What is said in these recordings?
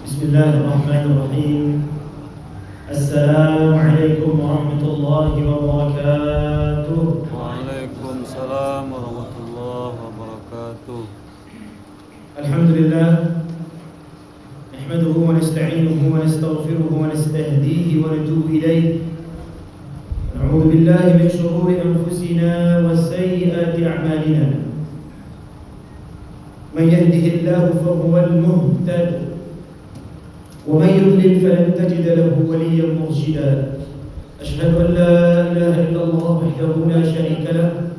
Bismillahirrahmanirrahim. Assalamualaikum warahmatullahi wabarakatuh. Waalaikumsalam warahmatullahi wabarakatuh. Alhamdulillah. Nahmaduhu wa nasta'inuhu wa nastaghfiruhu wa nastahdihi wa natubu ilayh. Na'udzu billahi min shururi anfusina wa sayyiati a'malina. Man yahdihillahu fahuwal muhtadi ومن يضلل فلن تجد له وليا مرشدا أشهد أن لا إله إلا الله وحده لا شريك له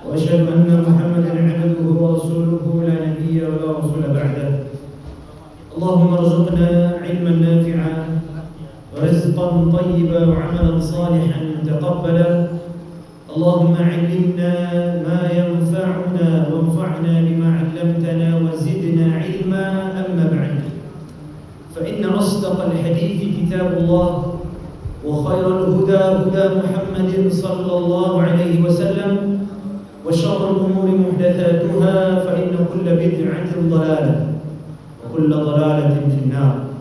وأشهد أن محمدا عبده ورسوله لا نبي ولا رسول بعده اللهم ارزقنا علما نافعا ورزقا طيبا وعملا صالحا متقبلا اللهم علمنا ما ينفعنا وانفعنا بما علمتنا وزدنا علما أما بعد فإن أصدق الحديث كتاب الله وخير الهدى هدى محمد صلى الله عليه وسلم وشر الأمور محدثاتها فإن كل بدعة ضلالة وكل ضلالة في النار.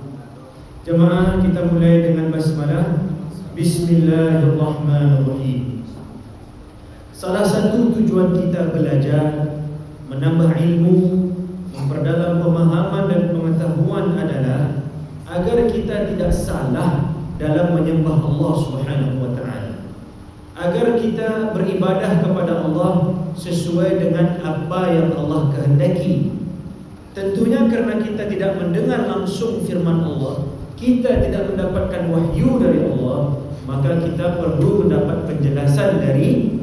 Jemaah, kita mulai dengan basmalah. Bismillahirrahmanirrahim. Salah satu tujuan kita belajar, menambah ilmu, memperdalam pemahaman dan pengetahuan adalah agar kita tidak salah dalam menyembah Allah Subhanahu wa taala. Agar kita beribadah kepada Allah sesuai dengan apa yang Allah kehendaki. Tentunya karena kita tidak mendengar langsung firman Allah, kita tidak mendapatkan wahyu dari Allah, maka kita perlu mendapat penjelasan dari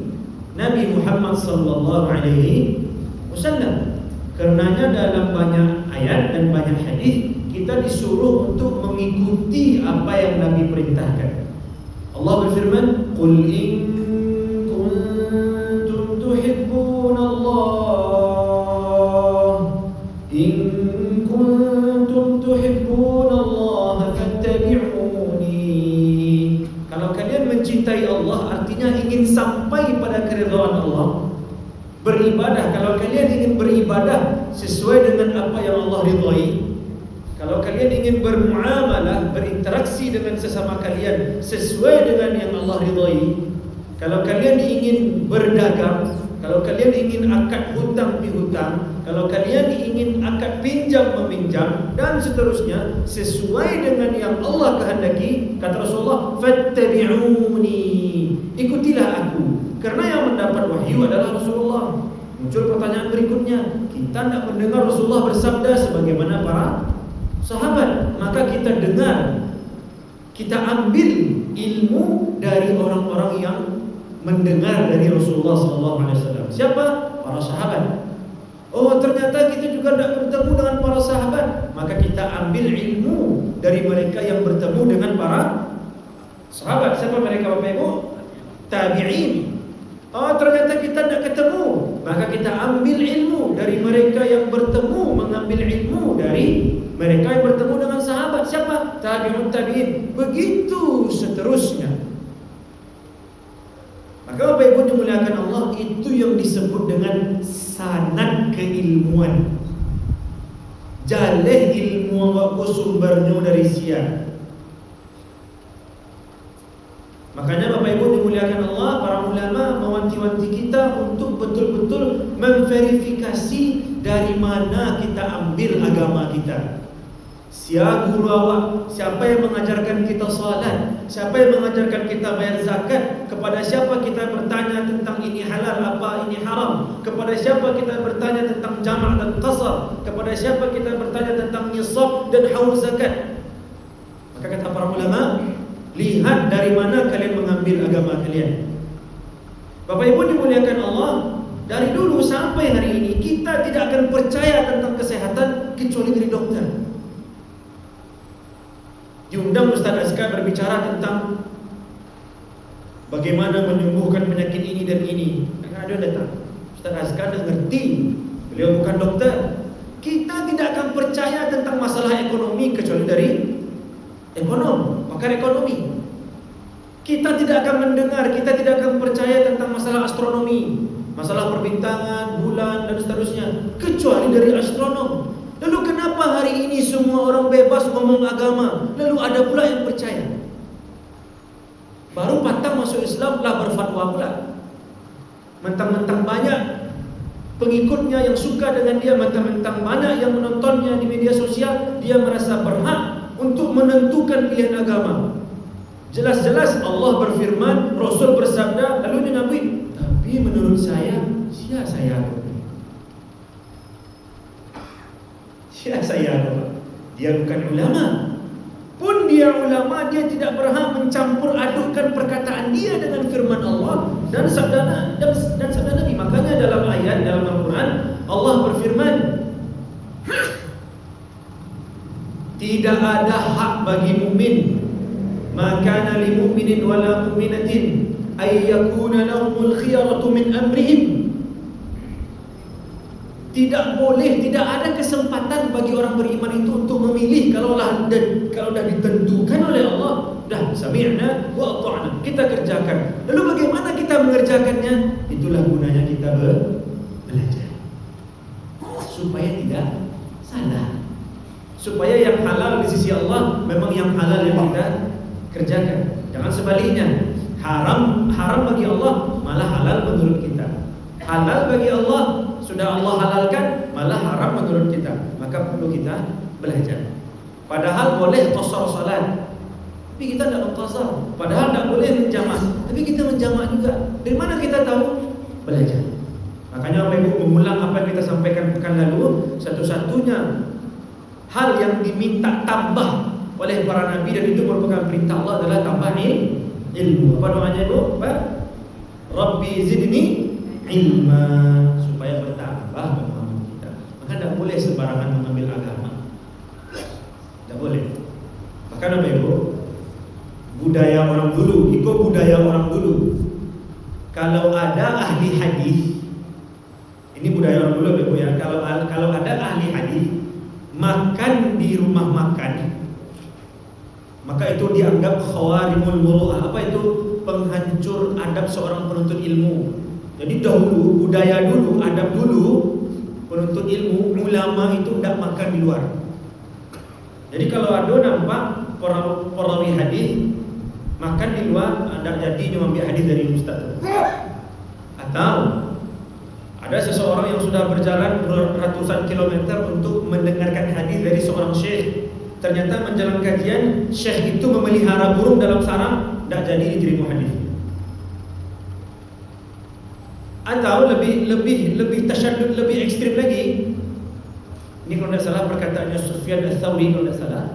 Nabi Muhammad sallallahu alaihi wasallam. Karenanya dalam banyak ayat dan banyak hadis kita disuruh untuk mengikuti apa yang Nabi perintahkan. Allah berfirman, "Qul in kuntum tuhibbunallaha fattabi'uni." Kalau kalian mencintai Allah, artinya ingin sampai pada keridhaan Allah, beribadah. Kalau kalian ingin beribadah sesuai dengan apa yang Allah ridhai, kalau kalian ingin bermuamalah, berinteraksi dengan sesama kalian sesuai dengan yang Allah ridhai, kalau kalian ingin berdagang, kalau kalian ingin akad hutang pihutang, kalau kalian ingin akad pinjam meminjam dan seterusnya sesuai dengan yang Allah kehendaki, kata Rasulullah, fattabi'uni, ikutilah aku. Karena yang mendapat wahyu adalah Rasulullah. Muncul pertanyaan berikutnya, kita tidak mendengar Rasulullah bersabda sebagaimana para sahabat, maka kita dengar, kita ambil ilmu dari orang-orang yang mendengar dari Rasulullah SAW. Siapa? Para sahabat. Oh, ternyata kita juga tidak bertemu dengan para sahabat, maka kita ambil ilmu dari mereka yang bertemu dengan para sahabat. Siapa mereka, Bapak Ibu? Tabi'in. Oh, ternyata kita tidak ketemu, maka kita ambil ilmu dari mereka yang bertemu, mengambil ilmu dari mereka yang bertemu dengan sahabat. Siapa? Tabi'un tabi'in. Begitu seterusnya. Maka Bapak Ibu dimuliakan Allah, itu yang disebut dengan sanad keilmuan. Jaleh ilmu waktu sumbernya dari sia. Makanya Bapak Ibu dimuliakan Allah, para ulama mewanti-wanti kita untuk betul-betul memverifikasi dari mana kita ambil agama kita. Siapa guru awak? Siapa yang mengajarkan kita salat? Siapa yang mengajarkan kita bayar zakat? Kepada siapa kita bertanya tentang ini halal apa ini haram? Kepada siapa kita bertanya tentang jamak dan qasar? Kepada siapa kita bertanya tentang nisab dan haul zakat? Maka kata para ulama, lihat dari mana kalian mengambil agama kalian. Bapak Ibu dimuliakan Allah, dari dulu sampai hari ini kita tidak akan percaya tentang kesehatan kecuali dari dokter. Diundang Ustaz Azkar berbicara tentang bagaimana menyembuhkan penyakit ini dan ini. Ada datang Ustaz Azkar dah ngerti, beliau bukan dokter. Kita tidak akan percaya tentang masalah ekonomi kecuali dari ekonom, pakar ekonomi. Kita tidak akan mendengar, kita tidak akan percaya tentang masalah astronomi, masalah perbintangan, bulan dan seterusnya kecuali dari astronom. Lalu kenapa hari ini semua orang bebas ngomong agama, lalu ada pula yang percaya. Baru patang masuk Islam lah berfatwa pula. Mentang-mentang banyak pengikutnya yang suka dengan dia, mentang-mentang banyak yang menontonnya di media sosial, dia merasa berhak untuk menentukan pilihan agama. Jelas-jelas Allah berfirman, Rasul bersabda, lalu dia ngakui, tapi menurut saya, sia saya. Dia bukan ulama. Pun dia ulama, dia tidak berhak mencampur adukkan perkataan dia dengan firman Allah dan sabda Nabi. Makanya dalam ayat dalam Al-Quran Allah berfirman, tidak ada hak bagi mukmin, maka li mu'minin wala mu'minatin ay yakuna lahumul khiyaratu min amrihim. Tidak boleh, tidak ada kesempatan bagi orang beriman itu untuk memilih kalau dah ditentukan oleh Allah, dah sami'na wa ata'na, kita kerjakan. Lalu bagaimana kita mengerjakannya? Itulah gunanya kita belajar supaya tidak salah, supaya yang halal di sisi Allah memang yang halal yang kita kerjakan. Jangan sebaliknya, haram bagi Allah malah halal menurut kita. Halal bagi Allah sudah Allah halalkan malah haram menurut kita. Maka perlu kita belajar. Padahal boleh qasar salat, tapi kita tidak mengqasar. Padahal tidak boleh menjamak, tapi kita menjamak juga. Dari mana kita tahu? Belajar. Makanya Bapak Ibu mengulang apa yang kita sampaikan pekan lalu. Satu-satunya hal yang diminta tambah oleh para nabi, dan itu merupakan perintah Allah, adalah tambah ilmu. Apa doanya Ibu? Rabbi zidni ilma, supaya bertambah pemahaman kita. Maka tidak boleh sembarangan mengambil agama, tidak boleh. Bahkan Bapak Ibu, budaya orang dulu, ikut budaya orang dulu. Kalau ada ahli hadis, ini budaya orang dulu Bapak Ibu ya. Kalau ada ahli hadis makan di rumah makan, maka itu dianggap khawarimul muru'ah. Apa itu? Penghancur adab seorang penuntut ilmu. Jadi dahulu, budaya dulu, adab dulu, penuntut ilmu, ulama itu tidak makan di luar. Jadi kalau ada nampak perawi hadis makan di luar, tidak jadi cuma ambil hadis dari ustaz. Atau ada seseorang yang sudah berjalan ratusan kilometer untuk mendengarkan hadis dari seorang syekh. Ternyata menjalankan kajian, syekh itu memelihara burung dalam sarang, tidak jadi diterima hadis. Atau lebih tasyadud, lebih ekstrim lagi. Ini kalau tidak salah perkataannya Sufyan Ats-Tsauri, kalau tidak salah.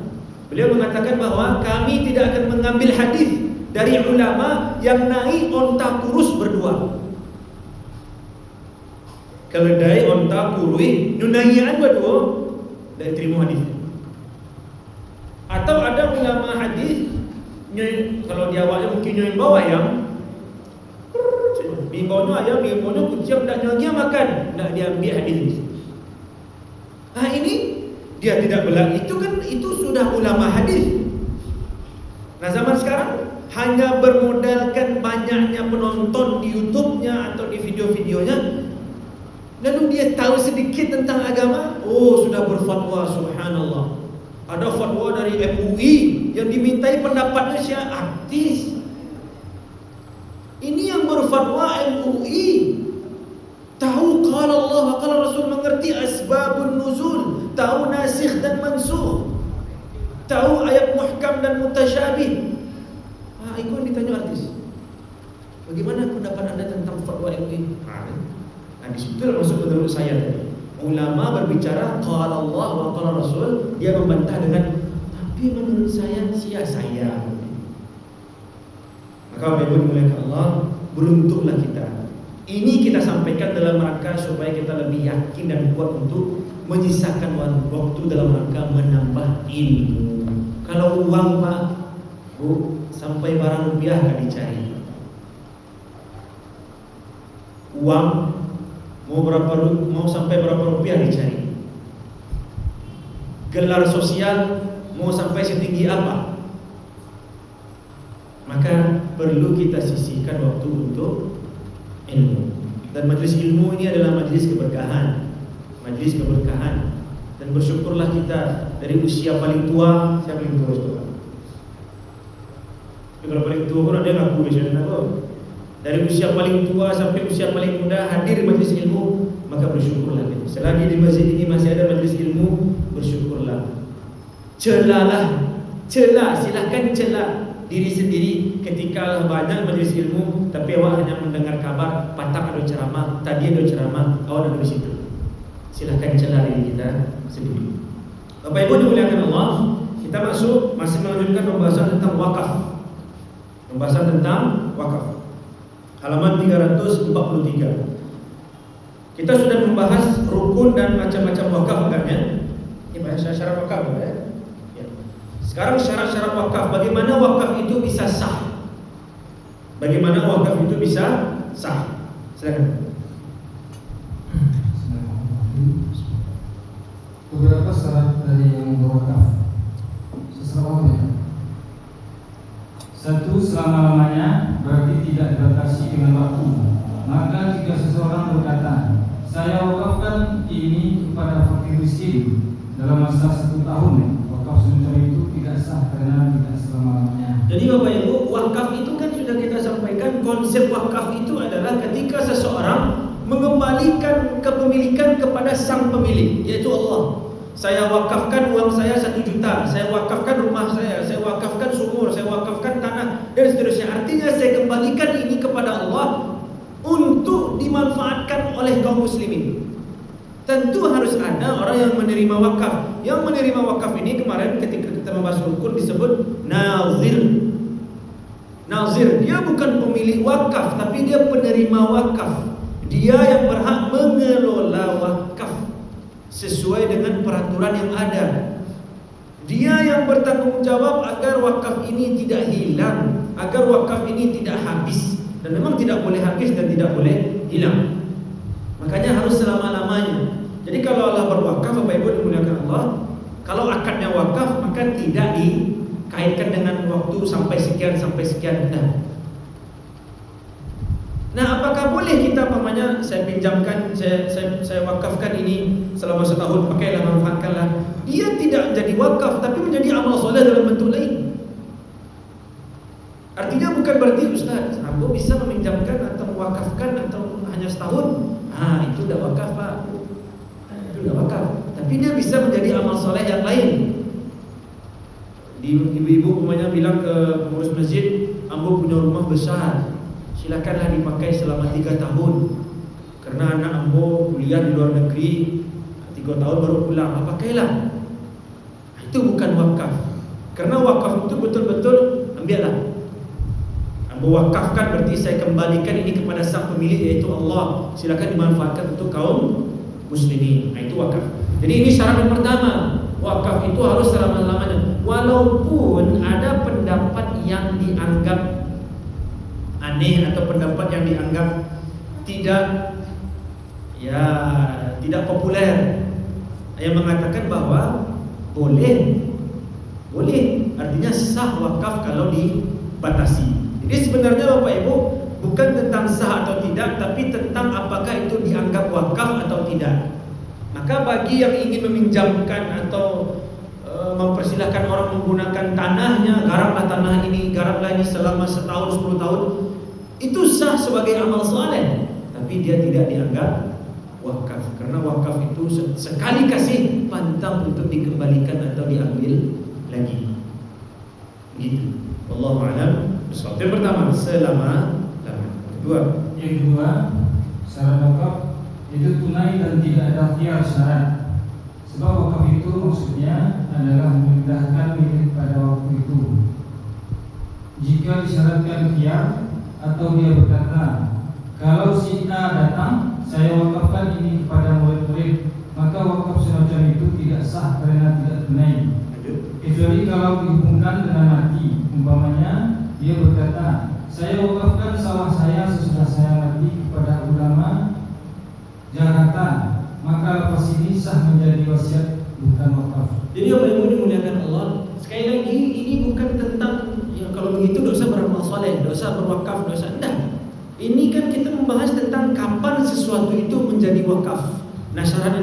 Beliau mengatakan bahwa kami tidak akan mengambil hadis dari ulama yang naik onta kurus berdua. Keledai onta kurui nunaian berdua, tidak terima hadis. Atau ada ulama hadis, kalau di awalnya mungkin nyoy bawa ayam, di bawahnya ayam, di bawahnya kucing, tak nyoy makan, tak diambil hadis. Nah ini dia tidak belah, itu sudah ulama hadis. Nah zaman sekarang hanya bermodalkan banyaknya penonton di YouTube-nya atau di video-videonya, lalu dia tahu sedikit tentang agama, oh sudah berfatwa, subhanallah. Ada fatwa dari MUI yang dimintai pendapatnya si artis. Ini yang berfatwa MUI. Tahu qala Allah, qala Rasul, mengerti asbabun nuzul, tahu nasikh dan mansukh, tahu ayat muhkam dan mutasyabih. Itu yang ditanya artis. Bagaimana pendapat Anda tentang fatwa MUI? Nah, di situ masuk menurut saya tadi. Ulama berbicara qala Allah wa qala Rasul, dia membantah dengan tapi menurut saya sia saya. Maka Bapak Ibu dimuliakan Allah, beruntunglah kita. Ini kita sampaikan dalam rangka supaya kita lebih yakin dan kuat untuk menyisakan waktu dalam rangka menambah ilmu. Kalau uang Pak, Bu, sampai barang rupiah akan dicari. Uang mau sampai berapa rupiah dicari. Gelar sosial mau sampai setinggi apa. Maka perlu kita sisihkan waktu untuk ilmu. Dan majelis ilmu ini adalah majelis keberkahan. Majelis keberkahan. Dan bersyukurlah kita dari usia paling tua. Siapa paling tua? Tapi kalau paling tua pun ada yang ngaku biasanya apa? Dari usia paling tua sampai usia paling muda hadir di majelis ilmu, maka bersyukurlah kita. Selagi di masjid ini masih ada majelis ilmu, bersyukurlah. Celah, silahkan celah diri sendiri ketika banyak majelis ilmu, tapi awak hanya mendengar kabar patang ada ceramah, tadi ada ceramah, awak ada di situ. Silahkan celah diri kita sendiri. Bapak Ibu dimuliakan Allah, kita masih melanjutkan pembahasan tentang wakaf. Pembahasan tentang wakaf. Halaman 343. Kita sudah membahas rukun dan macam-macam wakaf agaknya. Ini bahasa syarat wakaf ya. Sekarang syarat-syarat wakaf. Bagaimana wakaf itu bisa sah? Bagaimana wakaf itu bisa sah? Silakan. Beberapa syarat dari yang berwakaf. Seserahnya. 1. Selama-lamanya, berarti tidak dibatasi dengan waktu. Maka jika seseorang berkata, saya wakafkan ini kepada fakir miskin dalam masa 1 tahun, wakaf semacam itu tidak sah karena tidak selama-lamanya. Jadi Bapak Ibu, wakaf itu kan sudah kita sampaikan, konsep wakaf itu adalah ketika seseorang mengembalikan kepemilikan kepada sang pemilik, yaitu Allah. Saya wakafkan uang saya 1 juta, saya wakafkan rumah saya wakafkan sumur, saya wakafkan tanah dan seterusnya. Artinya saya kembalikan ini kepada Allah untuk dimanfaatkan oleh kaum muslimin. Tentu harus ada orang yang menerima wakaf. Yang menerima wakaf ini kemarin ketika kita membahas rukun disebut nazir. Nazir, dia bukan pemilik wakaf, tapi dia penerima wakaf. Dia yang berhak mengelola wakaf sesuai dengan peraturan yang ada. Dia yang bertanggung jawab agar wakaf ini tidak hilang, agar wakaf ini tidak habis. Dan memang tidak boleh habis dan tidak boleh hilang. Makanya harus selama-lamanya. Jadi kalau Allah berwakaf, Bapak Ibu dimuliakan Allah, kalau akadnya wakaf maka tidak dikaitkan dengan waktu sampai sekian. Nah, apakah boleh kita umpamanya saya pinjamkan, saya wakafkan ini selama 1 tahun, pakailah, manfaatkanlah. Dia tidak menjadi wakaf tapi menjadi amal soleh dalam bentuk lain. Artinya bukan berarti Ustaz, aku bisa meminjamkan atau mewakafkan atau hanya setahun. Itu udah wakaf, Pak. Itu udah wakaf. Tapi dia bisa menjadi amal soleh yang lain. Ibu-ibu umpamanya bilang ke pengurus masjid, ambo punya rumah besar, silakanlah dipakai selama 3 tahun. Karena anak ambo kuliah di luar negeri, 3 tahun baru pulang. Pakailah. Itu bukan wakaf. Karena wakaf itu betul-betul ambillah. Ambo wakafkan berarti saya kembalikan ini kepada sang pemilik, yaitu Allah. Silakan dimanfaatkan untuk kaum muslimin. Itu wakaf. Jadi ini syarat yang pertama. Wakaf itu harus selama-lamanya. Walaupun ada pendapat yang dianggap aneh atau pendapat yang dianggap tidak populer, yang mengatakan bahwa boleh, artinya sah wakaf kalau dibatasi. Jadi sebenarnya Bapak Ibu bukan tentang sah atau tidak, tapi tentang apakah itu dianggap wakaf atau tidak. Maka bagi yang ingin meminjamkan atau mempersilahkan orang menggunakan tanahnya, garaplah tanah ini, garaplah ini selama 1 tahun, 10 tahun, itu sah sebagai amal saleh, tapi dia tidak dianggap wakaf. Karena wakaf itu sekali kasih pantang untuk dikembalikan atau diambil lagi. Gitu. Wallahu a'lam. Yang pertama, selama-lamanya. Yang kedua, syarat wakaf itu tunai dan tidak ada khiyar syarat. Sebab wakaf itu maksudnya adalah memindahkan milik pada waktu itu. Jika disyaratkan khiyar atau dia berkata, kalau si A datang, saya wakafkan ini kepada murid-murid, maka wakaf semacam itu tidak sah karena tidak tunai. Kecuali kalau dihubungkan dengan mati. Umpamanya dia berkata, saya wakafkan sawah saya sesudah saya mati kepada ulama Jakarta, maka lepas ini sah menjadi wasiat, bukan wakaf. Jadi Bapak Ibu dimuliakan Allah, sekali lagi ini bukan tentang kalau begitu dosa beramal soleh, dosa berwakaf, dosa enggak. Ini kan kita membahas tentang kapan sesuatu itu menjadi wakaf. Nah, syarat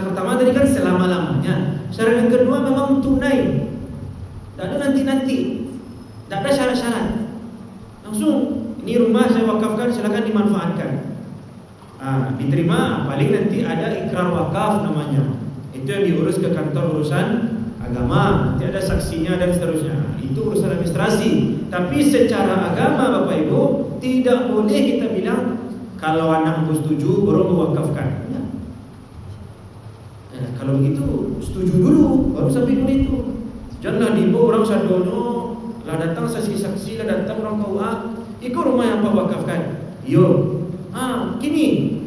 pertama tadi kan selama-lamanya. Syarat yang kedua memang tunai. Tak ada nanti-nanti. Tak ada syarat-syarat. Langsung, ini rumah saya wakafkan, silakan dimanfaatkan. Diterima, paling nanti ada ikrar wakaf namanya. Itu yang diurus ke kantor urusan agama, nanti ada saksinya dan seterusnya. Itu urusan administrasi. Tapi secara agama Bapak Ibu, tidak boleh kita bilang kalau anakmu setuju baru mewakafkan. Kalau begitu setuju dulu baru sampai ke itu. Janganlah dibawa orang sadono, lah datang saksi-saksi, lah datang orang KUA, ikut rumah yang Pak wakafkan. Yo, gini,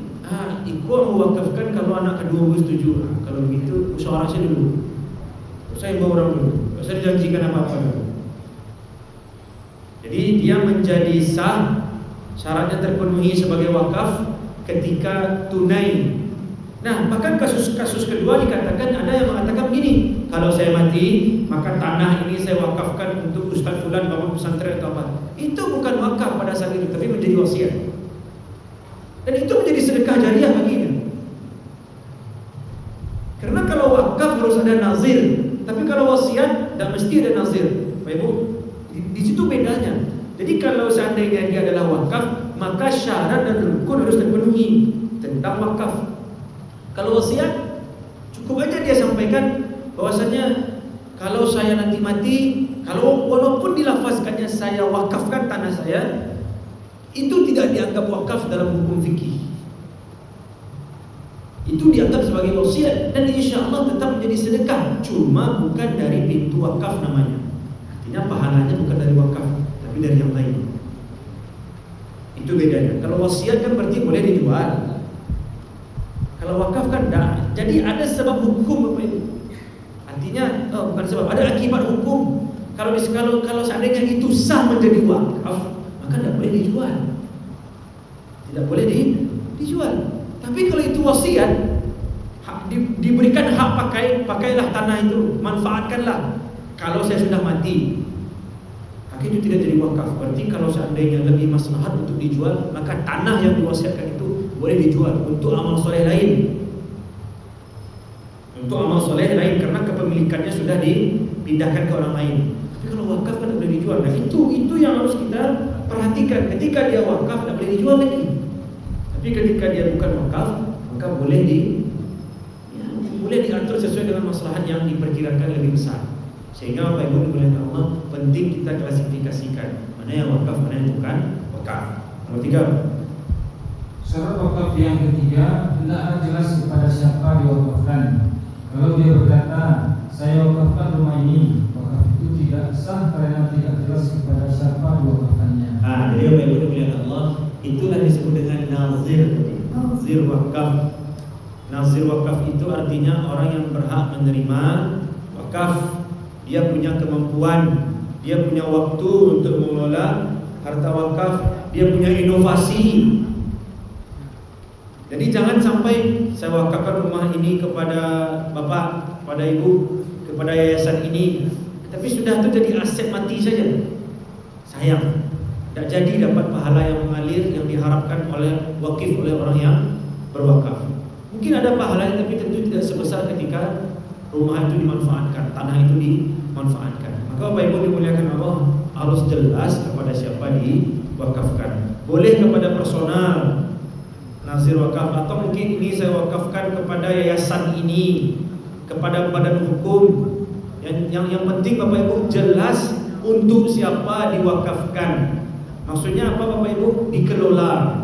ikut mewakafkan kalau anak kedua setuju. Kalau begitu musyawarah saya dulu. Saya bawa orang dulu. Saya dijanjikan apa-apa dulu. Jadi dia menjadi sah, syaratnya terpenuhi sebagai wakaf ketika tunai. Nah, bahkan kasus kedua dikatakan ada yang mengatakan begini, kalau saya mati, maka tanah ini saya wakafkan untuk Ustaz Fulan bangun pesantren atau apa. Itu bukan wakaf pada saat itu, tapi menjadi wasiat. Dan itu menjadi sedekah jariah baginya. Karena kalau wakaf harus ada nazir, tapi kalau wasiat tidak mesti ada nazir. Bapak Ibu, di situ bedanya. Jadi kalau seandainya dia adalah wakaf, maka syarat dan rukun harus terpenuhi tentang wakaf. Kalau wasiat, cukup aja dia sampaikan bahwasanya kalau saya nanti mati, kalau walaupun dilafazkannya saya wakafkan tanah saya, itu tidak dianggap wakaf dalam hukum fikih. Itu dianggap sebagai wasiat dan insya Allah tetap menjadi sedekah, cuma bukan dari pintu wakaf namanya. Artinya pahalanya bukan dari wakaf, tapi dari yang lain. Itu bedanya. Kalau wasiat kan berarti boleh dijual. Kalau wakaf kan tidak. Jadi ada sebab hukum Bapak Ibu. Artinya bukan sebab, ada akibat hukum. Kalau seandainya itu sah menjadi wakaf, maka tidak boleh dijual. Tidak boleh dijual. Tapi kalau itu wasiat, diberikan hak pakailah tanah itu, manfaatkanlah. Kalau saya sudah mati, maka itu tidak jadi wakaf. Berarti kalau seandainya lebih maslahat untuk dijual, maka tanah yang diwasiatkan itu boleh dijual untuk amal soleh lain. Untuk amal soleh lain, karena kepemilikannya sudah dipindahkan ke orang lain. Tapi kalau wakaf kan tidak boleh dijual. Nah itu yang harus kita perhatikan. Ketika dia wakaf tidak boleh dijual lagi. Tapi ketika dia bukan wakaf, maka boleh diatur sesuai dengan maslahat yang diperkirakan lebih besar. Sehingga Bapak Ibu dimuliakan Allah, penting kita klasifikasikan mana yang wakaf, mana yang bukan wakaf. Nomor 3. Syarat wakaf yang ketiga, hendaklah jelas kepada siapa diwakafkan. Kalau dia berkata, saya wakafkan rumah ini, wakaf itu tidak sah karena tidak jelas kepada siapa diwakafkannya. Jadi Bapak Ibu dimuliakan Allah, itulah disebut dengan nazir. Nazir wakaf. Nazir wakaf itu artinya orang yang berhak menerima wakaf. Dia punya kemampuan, dia punya waktu untuk mengelola harta wakaf, dia punya inovasi. Jadi jangan sampai saya wakafkan rumah ini kepada bapak, kepada ibu, kepada yayasan ini, tapi sudah itu jadi aset mati saja. Sayang, tidak jadi dapat pahala yang mengalir yang diharapkan oleh wakif, oleh orang yang berwakaf. Mungkin ada pahalanya, tapi tentu tidak sebesar ketika rumah itu dimanfaatkan, tanah itu dimanfaatkan. Maka Bapak Ibu dimuliakan Allah, harus jelas kepada siapa diwakafkan. Boleh kepada personal nazir wakaf, atau mungkin ini saya wakafkan kepada yayasan ini, kepada badan hukum. Yang penting Bapak Ibu jelas untuk siapa diwakafkan. Maksudnya apa Bapak Ibu? Dikelola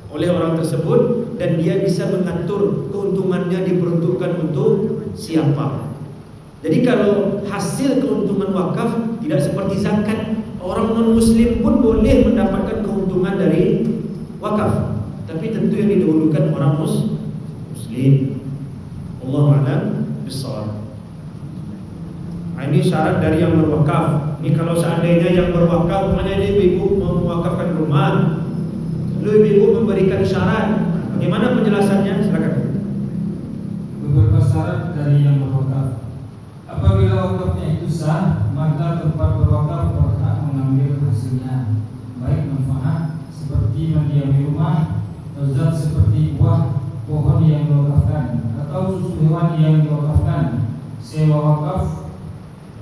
oleh orang tersebut dan dia bisa mengatur keuntungannya diperuntukkan untuk siapa. Jadi kalau hasil keuntungan wakaf tidak seperti zakat, orang non-muslim pun boleh mendapatkan keuntungan dari wakaf. Tapi tentu yang didahulukan orang muslim. Allahu a'lam bishawab. Ini syarat dari yang berwakaf. Ini kalau seandainya yang berwakaf, maknanya ibu mewakafkan rumah, lalu ibu memberikan syarat. Bagaimana penjelasannya? Silakan. Beberapa syarat dari yang berwakaf. Apabila wakafnya itu sah, maka tempat berwakaf berhak mengambil hasilnya, baik manfaat seperti mendiami rumah, atau zat seperti buah pohon yang berwakaf diwakafkan atau susu hewan yang diwakafkan, sewa wakaf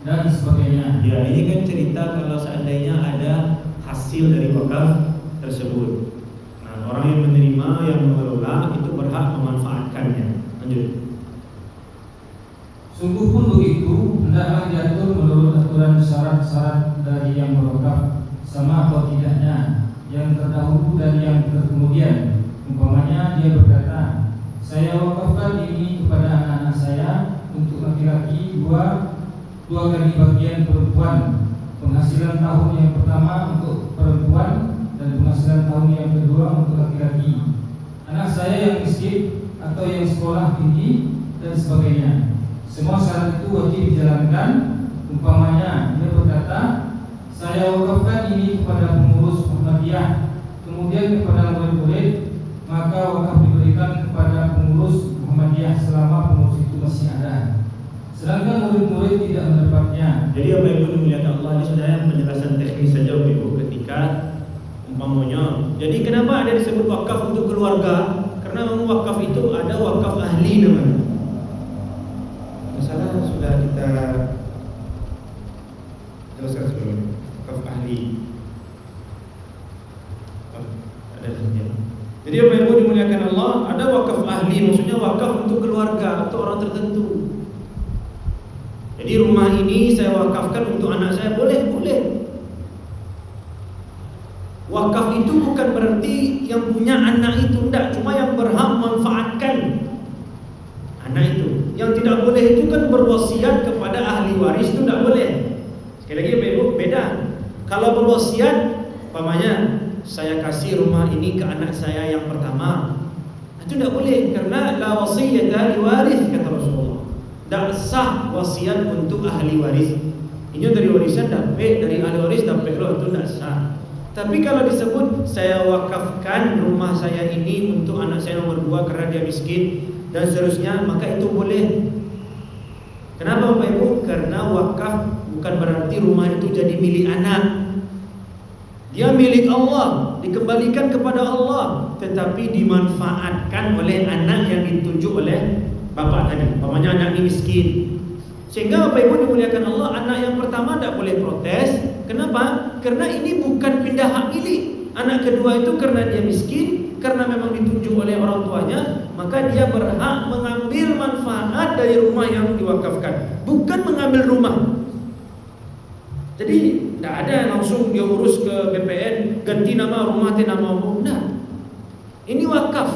dan sebagainya. Ya, ini kan cerita kalau seandainya ada hasil dari wakaf tersebut. Nah, orang yang menerima, yang mengelola itu berhak memanfaatkannya. Lanjut. Sungguh pun begitu, hendaklah diatur menurut aturan syarat-syarat dari yang berwakaf, sama atau tidaknya, yang terdahulu dan yang terkemudian. Umpamanya dia berkata, saya wakafkan ini kepada anak-anak saya untuk laki-laki dua kali bagian perempuan, penghasilan tahun yang pertama untuk perempuan dan penghasilan tahun yang kedua untuk laki-laki. Anak saya yang miskin atau yang sekolah tinggi dan sebagainya. Semua syarat itu wajib dijalankan. Umpamanya dia berkata, saya wakafkan ini kepada pengurus Muhammadiyah, kemudian kepada murid-murid, maka wakaf diberikan kepada pengurus Muhammadiyah selama pengurus itu masih ada, sedangkan murid-murid tidak mendapatnya. Jadi apa Ibu dimuliakan Allah, ini sebenarnya penjelasan teknis saja Ibu ketika umpamanya. Jadi kenapa ada disebut wakaf untuk keluarga? Karena memang wakaf itu ada wakaf ahli namanya. Masalah sudah kita jelaskan sebelumnya. Wakaf ahli. Ada saja. Jadi apa Ibu dimuliakan Allah, ada wakaf ahli, maksudnya wakaf untuk keluarga, untuk orang tertentu. Jadi rumah ini saya wakafkan untuk anak saya, boleh. Wakaf itu bukan berarti yang punya anak itu, tidak, cuma yang berhak manfaatkan anak itu. Yang tidak boleh itu kan berwasiat kepada ahli waris, itu tidak boleh. Sekali lagi Ibu, beda. Kalau berwasiat, umpamanya saya kasih rumah ini ke anak saya yang pertama, itu tidak boleh, karena la wasiyata li waris, kata Rasulullah. Tidak sah wasiat untuk ahli waris. Ini dari warisan dapat, dari ahli waris dapat loh, itu tidak sah. Tapi kalau disebut saya wakafkan rumah saya ini untuk anak saya nomor 2 karena dia miskin dan seterusnya, maka itu boleh. Kenapa Bapak Ibu? Karena wakaf bukan berarti rumah itu jadi milik anak. Dia milik Allah, dikembalikan kepada Allah, tetapi dimanfaatkan oleh anak yang ditunjuk oleh bapak tadi. Umpamanya anak ini miskin, sehingga Bapak Ibu dimuliakan Allah, anak yang pertama tidak boleh protes. Kenapa? Karena ini bukan pindah hak milik. Anak kedua itu karena dia miskin, karena memang ditunjuk oleh orang tuanya, maka dia berhak mengambil manfaat dari rumah yang diwakafkan, bukan mengambil rumah. Jadi tidak ada langsung dia urus ke BPN ganti nama rumah nama umum. Nah, ini wakaf.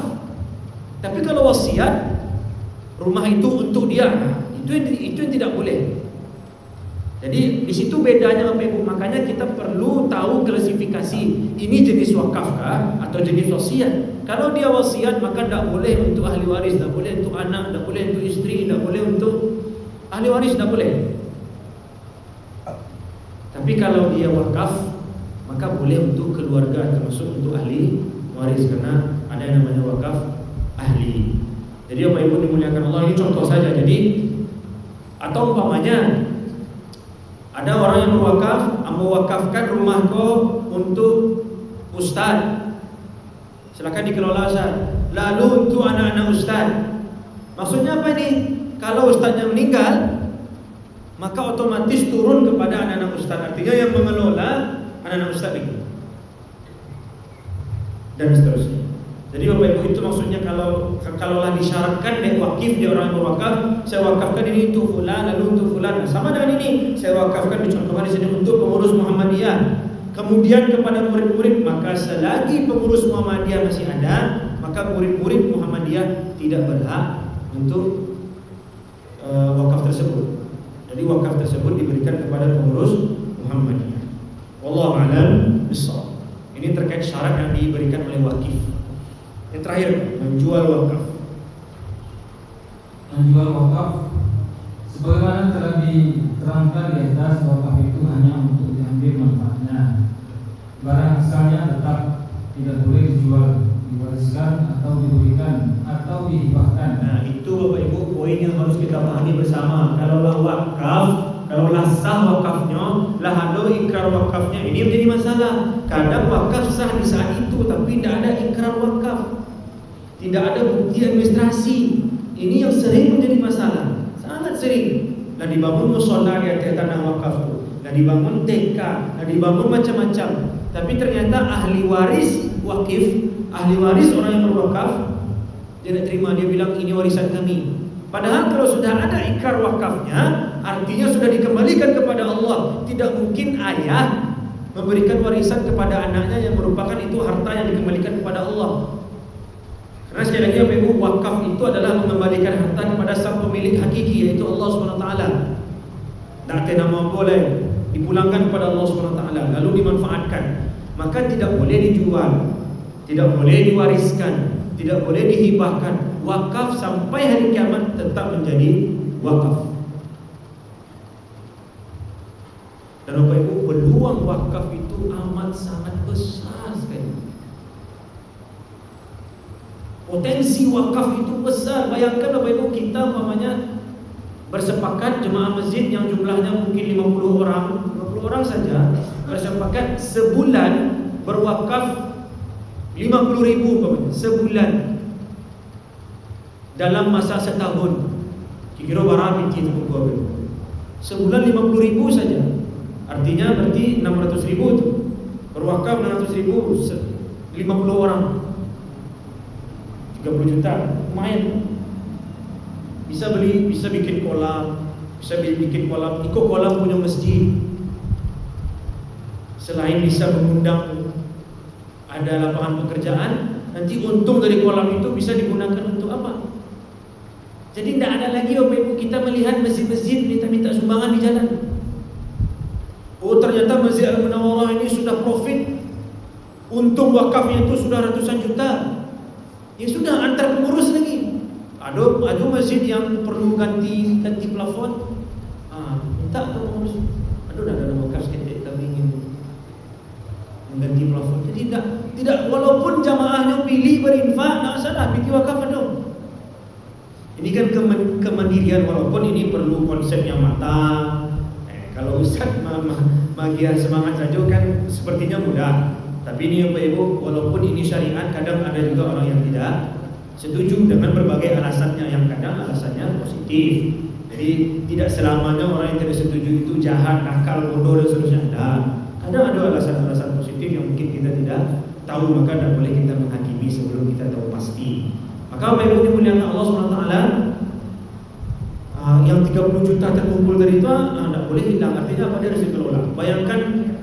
Tapi kalau wasiat rumah itu untuk dia, itu yang tidak boleh. Jadi di situ bedanya Bapak Ibu. Makanya kita perlu tahu klasifikasi ini jenis wakaf kah atau jenis wasiat. Kalau dia wasiat maka tidak boleh untuk ahli waris, tidak boleh untuk anak, tidak boleh untuk istri, tidak boleh untuk ahli waris, tidak boleh. Tapi kalau dia wakaf maka boleh untuk keluarga, termasuk untuk ahli waris, karena ada yang namanya wakaf ahli. Jadi Bapak Ibu dimuliakan Allah, ini contoh saja. Jadi atau umpamanya ada orang yang mewakafkan rumah kau untuk ustaz, silakan dikelola ustaz, lalu untuk anak-anak ustaz. Maksudnya apa ini? Kalau ustaznya meninggal, maka otomatis turun kepada anak-anak ustaz. Artinya yang mengelola anak-anak ustaz itu, dan seterusnya. Jadi Bapak Ibu, itu maksudnya kalaulah disyaratkan dia wakif, dia orang yang berwakaf, saya wakafkan ini untuk fulan, lalu untuk fulan. Nah, sama dengan ini, saya wakafkan dicontohkan di sini untuk pengurus Muhammadiyah. Kemudian kepada murid-murid, maka selagi pengurus Muhammadiyah masih ada, maka murid-murid Muhammadiyah tidak berhak untuk wakaf tersebut. Jadi wakaf tersebut diberikan kepada pengurus Muhammadiyah. Wallahu a'lam bishawab. Ini terkait syarat yang diberikan oleh wakif. Yang terakhir, menjual wakaf. Menjual wakaf, sebagaimana telah diterangkan di atas, wakaf itu hanya untuk diambil manfaatnya. Barang asalnya tetap tidak boleh dijual, diwariskan atau diberikan atau dihibahkan. Nah, itu Bapak Ibu poin yang harus kita pahami bersama. Kalaulah wakaf, kalaulah sah wakafnya, lah ada ikrar wakafnya, ini menjadi masalah. Kadang wakaf sah di saat itu, tapi tidak ada ikrar wakaf, tidak ada bukti administrasi. Ini yang sering menjadi masalah, sangat sering. Dan dibangun mushola di atas tanah wakaf itu, dan dibangun TK, dan dibangun macam-macam. Tapi ternyata ahli waris wakif, ahli waris orang yang berwakaf, dia tidak terima, dia bilang ini warisan kami. Padahal kalau sudah ada ikrar wakafnya, artinya sudah dikembalikan kepada Allah. Tidak mungkin ayah memberikan warisan kepada anaknya yang merupakan itu harta yang dikembalikan kepada Allah. Karena sekali lagi Ibu, wakaf itu adalah mengembalikan harta kepada sang pemilik hakiki, yaitu Allah SWT. Tak nama boleh dipulangkan kepada Allah SWT, lalu dimanfaatkan. Maka tidak boleh dijual, tidak boleh diwariskan, tidak boleh dihibahkan. Wakaf sampai hari kiamat tetap menjadi wakaf. Dan Bapak Ibu, peluang wakaf itu amat sangat besar sekali. Potensi wakaf itu besar. Bayangkan Bapak Ibu, kita umpamanya bersepakat jemaah masjid yang jumlahnya mungkin 50 orang saja, bersepakat sebulan berwakaf 50.000 umpamanya sebulan dalam masa setahun. Kira-kira berapa itu Bapak Ibu? Sebulan 50.000 saja. Artinya berarti 600.000 itu. Berwakaf 600.000 50 orang. 30 juta, lumayan. Bisa beli, bisa bikin kolam, bisa bikin kolam, ikut kolam punya masjid. Selain bisa mengundang ada lapangan pekerjaan, nanti untung dari kolam itu bisa digunakan untuk apa? Jadi tidak ada lagi Bapak Ibu kita melihat masjid-masjid minta sumbangan di jalan. Oh ternyata Masjid Al-Munawwarah ini sudah profit, untung wakafnya itu sudah ratusan juta. Ya sudah, antar pengurus lagi. Ada masjid yang perlu ganti plafon. Minta ke pengurus. Aduh, dah ada wakaf sedikit, kami ingin mengganti plafon. Jadi tidak walaupun jamaahnya pilih berinfak, tak salah bikin wakaf ada. Ini kan kemandirian, walaupun ini perlu konsep yang matang. Kalau Ustaz magian semangat saja kan sepertinya mudah. Tapi ini Bapak Ibu, walaupun ini syariat, kadang ada juga orang yang tidak setuju dengan berbagai alasannya, yang kadang alasannya positif. Jadi tidak selamanya orang yang tidak setuju itu jahat, nakal, bodoh dan seterusnya. Kadang ada alasan-alasan positif yang mungkin kita tidak tahu, maka tidak boleh kita menghakimi sebelum kita tahu pasti. Maka Bapak Ibu dimuliakan Allah SWT, yang 30 juta terkumpul dari itu tidak boleh hilang. Artinya apa? Dia harus dikelola. Bayangkan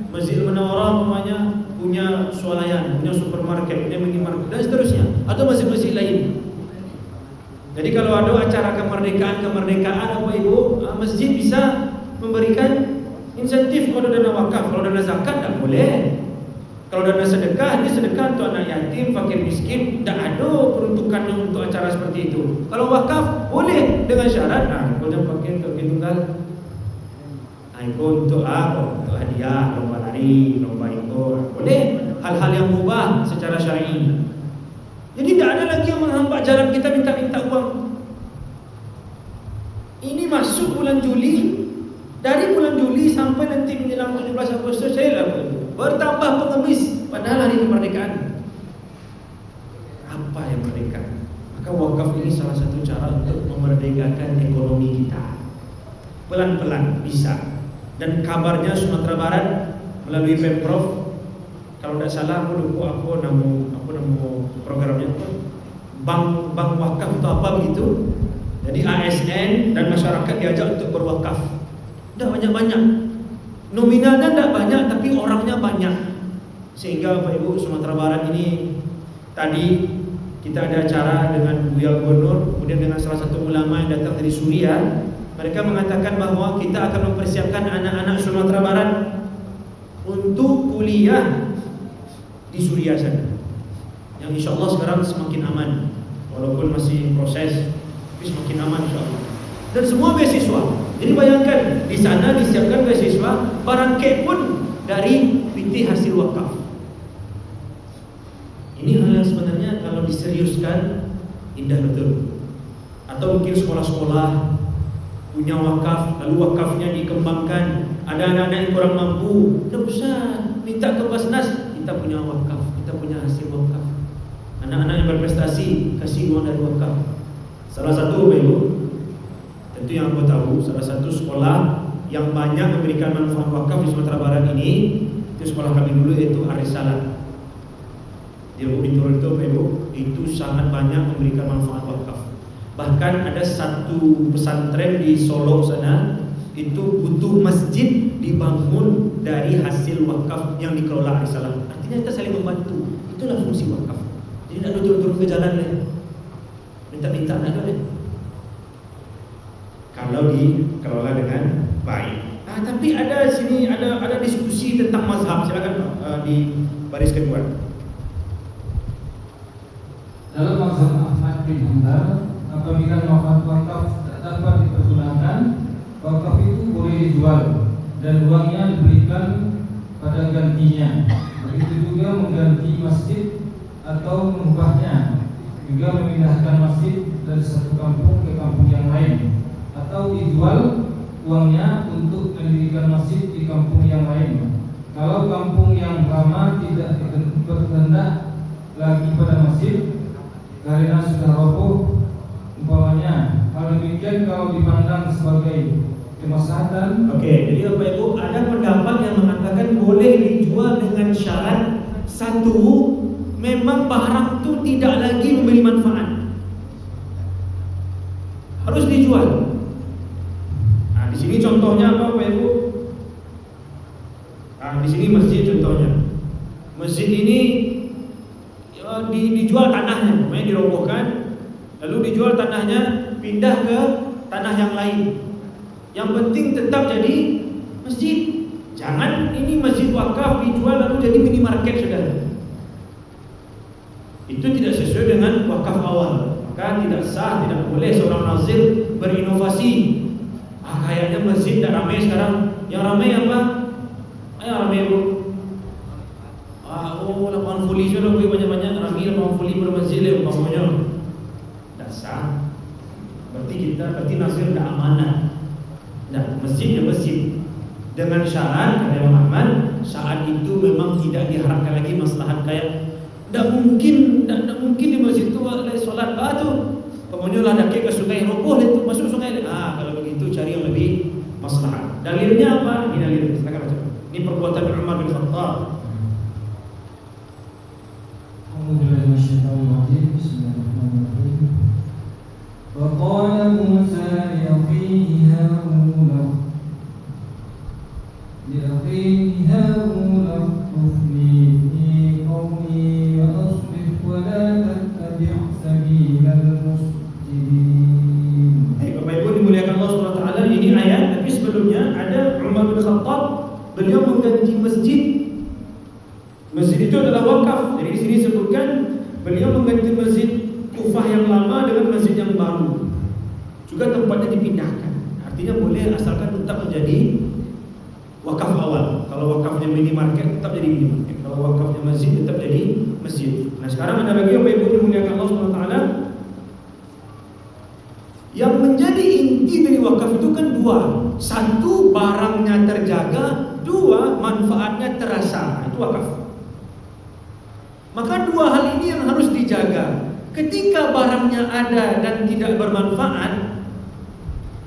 Masjid Al-Munawwarah namanya punya swalayan, punya supermarket, punya minimarket dan seterusnya, atau masjid-masjid lain. Jadi kalau ada acara kemerdekaan Bapak Ibu, masjid bisa memberikan insentif. Kalau dana wakaf, kalau dana zakat tak boleh. Kalau dana sedekah, ini sedekah untuk anak yatim, fakir miskin, tak ada peruntukannya untuk acara seperti itu. Kalau wakaf boleh dengan syarat, kalau pakai untuk tunggal, untuk hadiah, lomba lari, lomba ikut, boleh. Hal-hal yang mubah secara syar'i. Jadi tidak ada lagi yang menghambat jalan kita minta uang. Ini masuk bulan Juli, dari bulan Juli sampai nanti menjelang 17 Agustus saya bertambah pengemis, padahal hari kemerdekaan. Apa yang merdeka? Maka wakaf ini salah satu cara untuk memerdekakan ekonomi kita. Pelan-pelan bisa. Dan kabarnya Sumatera Barat melalui Pemprov, kalau tidak salah aku lupa apa nama programnya, bank wakaf atau apa begitu. Jadi ASN dan masyarakat diajak untuk berwakaf. Tidak banyak-banyak, nominalnya tidak banyak, tapi orangnya banyak. Sehingga Bapak Ibu Sumatera Barat ini tadi kita ada acara dengan Buya Gubernur, kemudian dengan salah satu ulama yang datang dari Suriah. Mereka mengatakan bahwa kita akan mempersiapkan anak-anak Sumatera Barat untuk kuliah di Suriah sana, yang insya Allah sekarang semakin aman, walaupun masih proses, tapi semakin aman insya Allah. Dan semua beasiswa. Jadi bayangkan di sana disiapkan beasiswa, barang kek pun dari PT hasil wakaf. Ini hal yang sebenarnya kalau diseriuskan indah betul. Atau mungkin sekolah-sekolah punya wakaf, lalu wakafnya dikembangkan. Ada anak-anak yang kurang mampu, tidak usah minta ke Basnas, kita punya wakaf, kita punya hasil wakaf. Anak-anak yang berprestasi kasih uang dari wakaf. Salah satu Bapak Ibu, tentu yang aku tahu, salah satu sekolah yang banyak memberikan manfaat wakaf di Sumatera Barat ini, itu sekolah kami dulu, yaitu Ar-Risalah di Bintoro itu Bapak Ibu, itu sangat banyak memberikan manfaat wakaf. Bahkan ada satu pesantren di Solo sana, itu butuh masjid dibangun dari hasil wakaf yang dikelola Ar-Risalah. Artinya kita saling membantu. Itulah fungsi wakaf. Jadi tidak ada turun-turun ke jalan deh, minta-minta ada deh, kalau dikelola dengan baik. Nah, tapi ada sini ada diskusi tentang mazhab. Silakan di baris kedua. Dalam mazhab Ahmad bin Hanbal, apabila manfaat wakaf tak dapat dipergunakan, wakaf itu boleh dijual dan uangnya diberikan pada gantinya. Begitu juga mengganti masjid atau mengubahnya, juga memindahkan masjid dari satu kampung ke kampung yang lain, atau dijual uangnya untuk mendirikan masjid di kampung yang lain. Kalau kampung yang lama tidak berkehendak lagi pada masjid karena sudah roboh umpamanya, hal demikian kalau dipandang sebagai kemaslahatan. Oke, jadi Bapak Ibu, ada pendapat yang mengatakan boleh dijual dengan syarat satu, memang barang itu tidak lagi memberi manfaat, harus dijual. Nah, di sini contohnya apa Bapak Ibu? Nah, di sini masjid contohnya. Masjid ini dijual tanahnya, namanya dirobohkan, lalu dijual tanahnya, pindah ke tanah yang lain. Yang penting tetap jadi masjid. Jangan ini masjid wakaf dijual lalu jadi minimarket, saudara. Itu tidak sesuai dengan wakaf awal. Maka tidak sah, tidak boleh seorang nazir berinovasi. Kayaknya masjid tidak ramai sekarang. Yang ramai apa? Yang ramai Bu. Lapangan voli sudah banyak-banyak ramai lapangan voli bermasjid le umpamanya. Tidak sah. Berarti nazir tidak amanah. Nah, masjid ya masjid. Dengan syarat kata Imam Ahmad, saat itu memang tidak diharapkan lagi maslahat kayak tidak mungkin di masjid itu ada solat batu. Kemudian lah daki ke sungai roboh itu masuk sungai. Kalau begitu cari yang lebih maslahat. Dalilnya apa? Ini dalil. Silakan baca. Ini perbuatan Umar bin Khattab. Bismillahirrahmanirrahim. Wa qala Musa li akhihi Harun اخلفني في قومي وأصلح ولا تتبع سبيل المفسدين. Bapak Ibu dimuliakan Allah SWT, ini ayat, tapi sebelumnya ada Umar bin Khattab, beliau mengganti masjid. Masjid itu adalah wakaf. Jadi di sini disebutkan beliau mengganti masjid Kufah yang lama dengan masjid yang baru. Juga tempatnya dipindahkan. Artinya boleh asalkan tetap menjadi wakaf awal. Kalau wakafnya minimarket tetap jadi minimarket. Kalau wakafnya masjid tetap jadi masjid. Nah, sekarang ada lagi Bapak Ibu dimuliakan Allah SWT, yang menjadi inti dari wakaf itu kan dua. Satu, barangnya terjaga. Dua, manfaatnya terasa. Itu wakaf. Maka dua hal ini yang harus dijaga. Ketika barangnya ada dan tidak bermanfaat,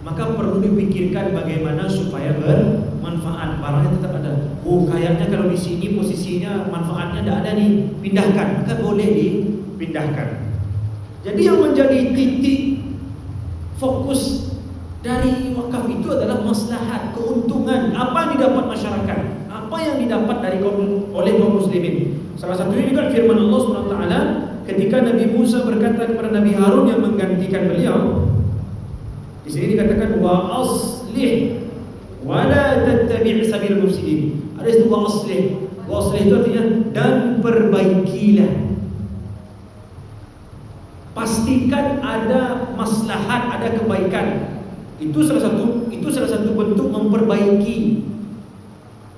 maka perlu dipikirkan bagaimana supaya bermanfaat. Barangnya tetap ada. Kayaknya kalau di sini posisinya manfaatnya tidak ada nih, pindahkan. Maka boleh dipindahkan. Jadi yang menjadi titik fokus dari wakaf itu adalah maslahat, keuntungan, apa yang didapat masyarakat, apa yang didapat oleh kaum muslimin. Salah satunya juga firman Allah SWT ketika Nabi Musa berkata kepada Nabi Harun yang menggantikan beliau. Di sini dikatakan wa aslih wa la tattabi' sabil mufsidin. Ada istilah wa aslih. Wa aslih itu artinya dan perbaikilah. Pastikan ada maslahat, ada kebaikan. Itu salah satu bentuk memperbaiki.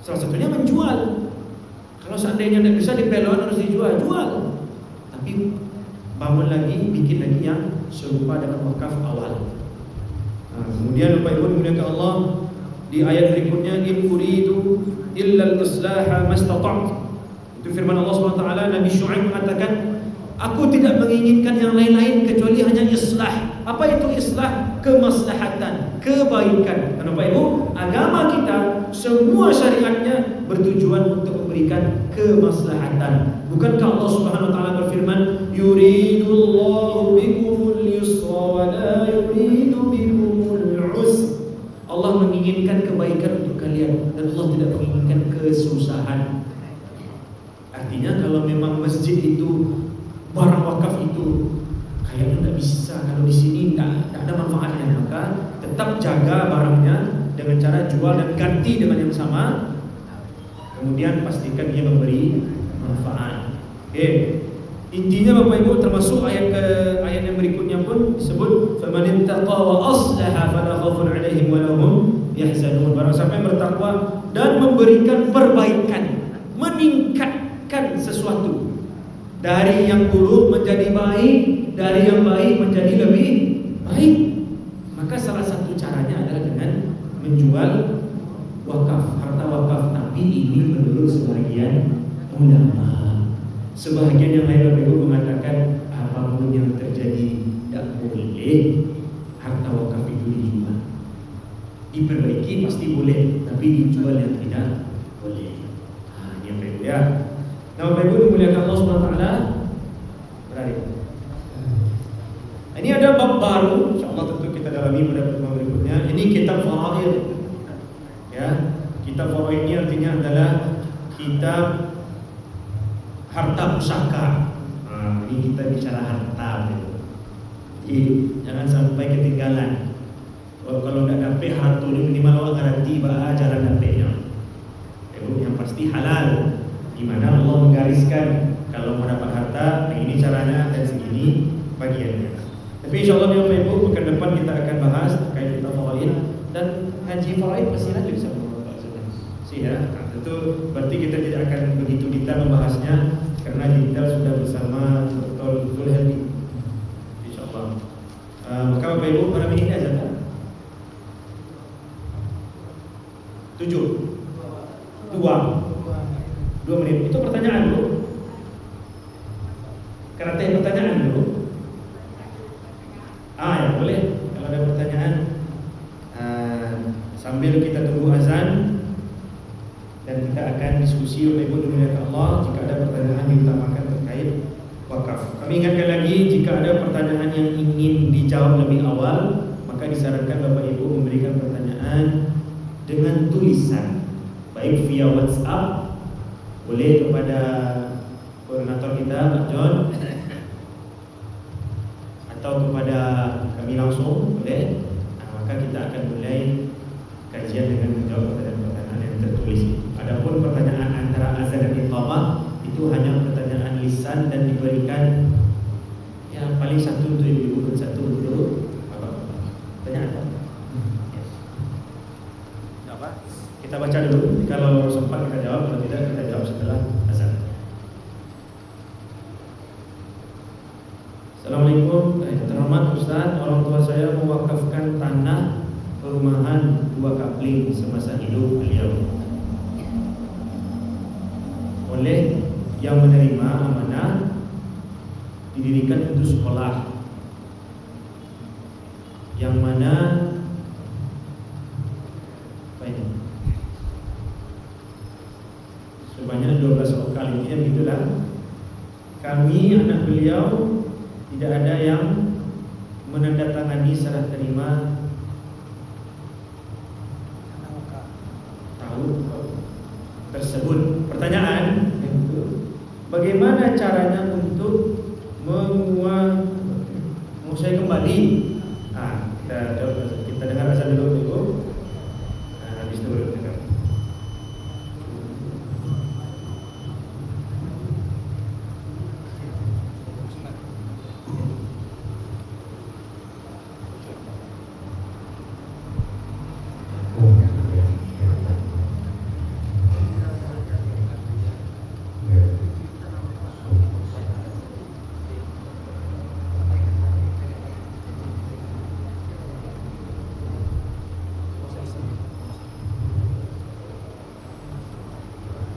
Salah satunya menjual. Kalau seandainya tidak bisa dipelon harus dijual, jual. Tapi bangun lagi, bikin lagi yang serupa dengan wakaf awal. Nah, kemudian Bapak Ibu dimuliakan Allah, di ayat berikutnya in uridu illa al-islaha mastata'tu. Itu firman Allah SWT. Nabi Syuaib mengatakan, aku tidak menginginkan yang lain-lain kecuali hanya islah. Apa itu islah? Kemaslahatan, kebaikan. Karena Bapak Ibu, agama kita semua syariatnya bertujuan untuk memberikan kemaslahatan. Bukankah Allah Subhanahu wa taala berfirman, yuridullahu bikumul yusra wa la yuridu bikumul usra. Allah menginginkan kebaikan untuk kalian dan Allah tidak menginginkan kesusahan. Artinya kalau memang masjid itu, barang wakaf itu kayaknya nggak bisa, kalau di sini nggak ada manfaatnya, maka tetap jaga barangnya dengan cara jual dan ganti dengan yang sama. Kemudian pastikan dia memberi manfaat. Oke. Intinya Bapak Ibu, termasuk ayat yang berikutnya pun disebut faman ittaqa wa aslaha fala khaufun 'alaihim wa lahum yahzanun. Barang siapa yang bertakwa dan memberikan perbaikan, meningkatkan sesuatu dari yang buruk menjadi baik, dari yang baik menjadi lebih baik, maka salah satu caranya adalah dengan menjual wakaf, harta wakaf. Tapi ini menurut sebagian ulama. Sebahagian yang lain Bapak Ibu mengatakan apapun yang terjadi tidak boleh harta wakaf itu dijual. Diperbaiki pasti boleh, tapi dijual yang tidak boleh. Nah, ini Bapak Ibu ya. Nah, Bapak Ibu dimuliakan Allah Subhanahu wa taala. Berani. Ini ada bab baru, insyaallah tentu kita dalami pada pertemuan berikutnya. Ini kitab faraid. Ya, kitab faraid ini artinya adalah kitab harta pusaka. Nah, ini kita bicara harta. Jadi jangan sampai ketinggalan. Kalau tidak dapat harta ini minimal garanti bahwa jalan dapatnya. Yang pasti halal. Di mana Allah menggariskan kalau mau dapat harta, begini caranya dan segini bagiannya. Tapi insyaallah Bapak Ibu pekan depan kita akan bahas terkait kitab faraid dan haji faraid pasti lanjut sama Bapak ya. Nah, tentu berarti kita tidak akan begitu detail membahasnya karena detail sudah bersama Dr. Zulhelmi insyaallah. Maka Bapak Ibu malam ini aja kan? 2 menit. Itu pertanyaan dulu. Karena pertanyaan dulu. Ya boleh. Kalau ada pertanyaan sambil kita tunggu azan dan kita akan diskusi Bapak Ibu dimuliakan Allah. Jika ada pertanyaan diutamakan terkait wakaf. Kami ingatkan lagi, jika ada pertanyaan yang ingin dijawab lebih awal, maka disarankan Bapak Ibu memberikan pertanyaan dengan tulisan, baik via WhatsApp, boleh kepada koordinator kita Pak John, atau kepada kami langsung, boleh. Nah, maka kita akan mulai kajian dengan menjawab pertanyaan-pertanyaan yang tertulis. Adapun pertanyaan antara azan dan iqamah itu hanya pertanyaan lisan dan diberikan ya paling satu untuk ibu dan satu untuk pertanyaan apa? Apa? Kita baca dulu. Kalau sempat kita jawab, kalau tidak kita jawab setelah azan. Assalamualaikum. Terhormat Ustaz, orang tua saya mewakafkan tanah perumahan 2 kapling semasa hidup beliau. Oleh yang menerima amanah didirikan untuk sekolah, yang mana apa ini? Sebanyak 12 lokal ini gitulah. Kami anak beliau tidak ada yang menandatangani serah terima tersebut. Pertanyaan, bagaimana caranya untuk menguasai kembali? Kita dengar azan dulu Ibu. Habis itu baru dengar.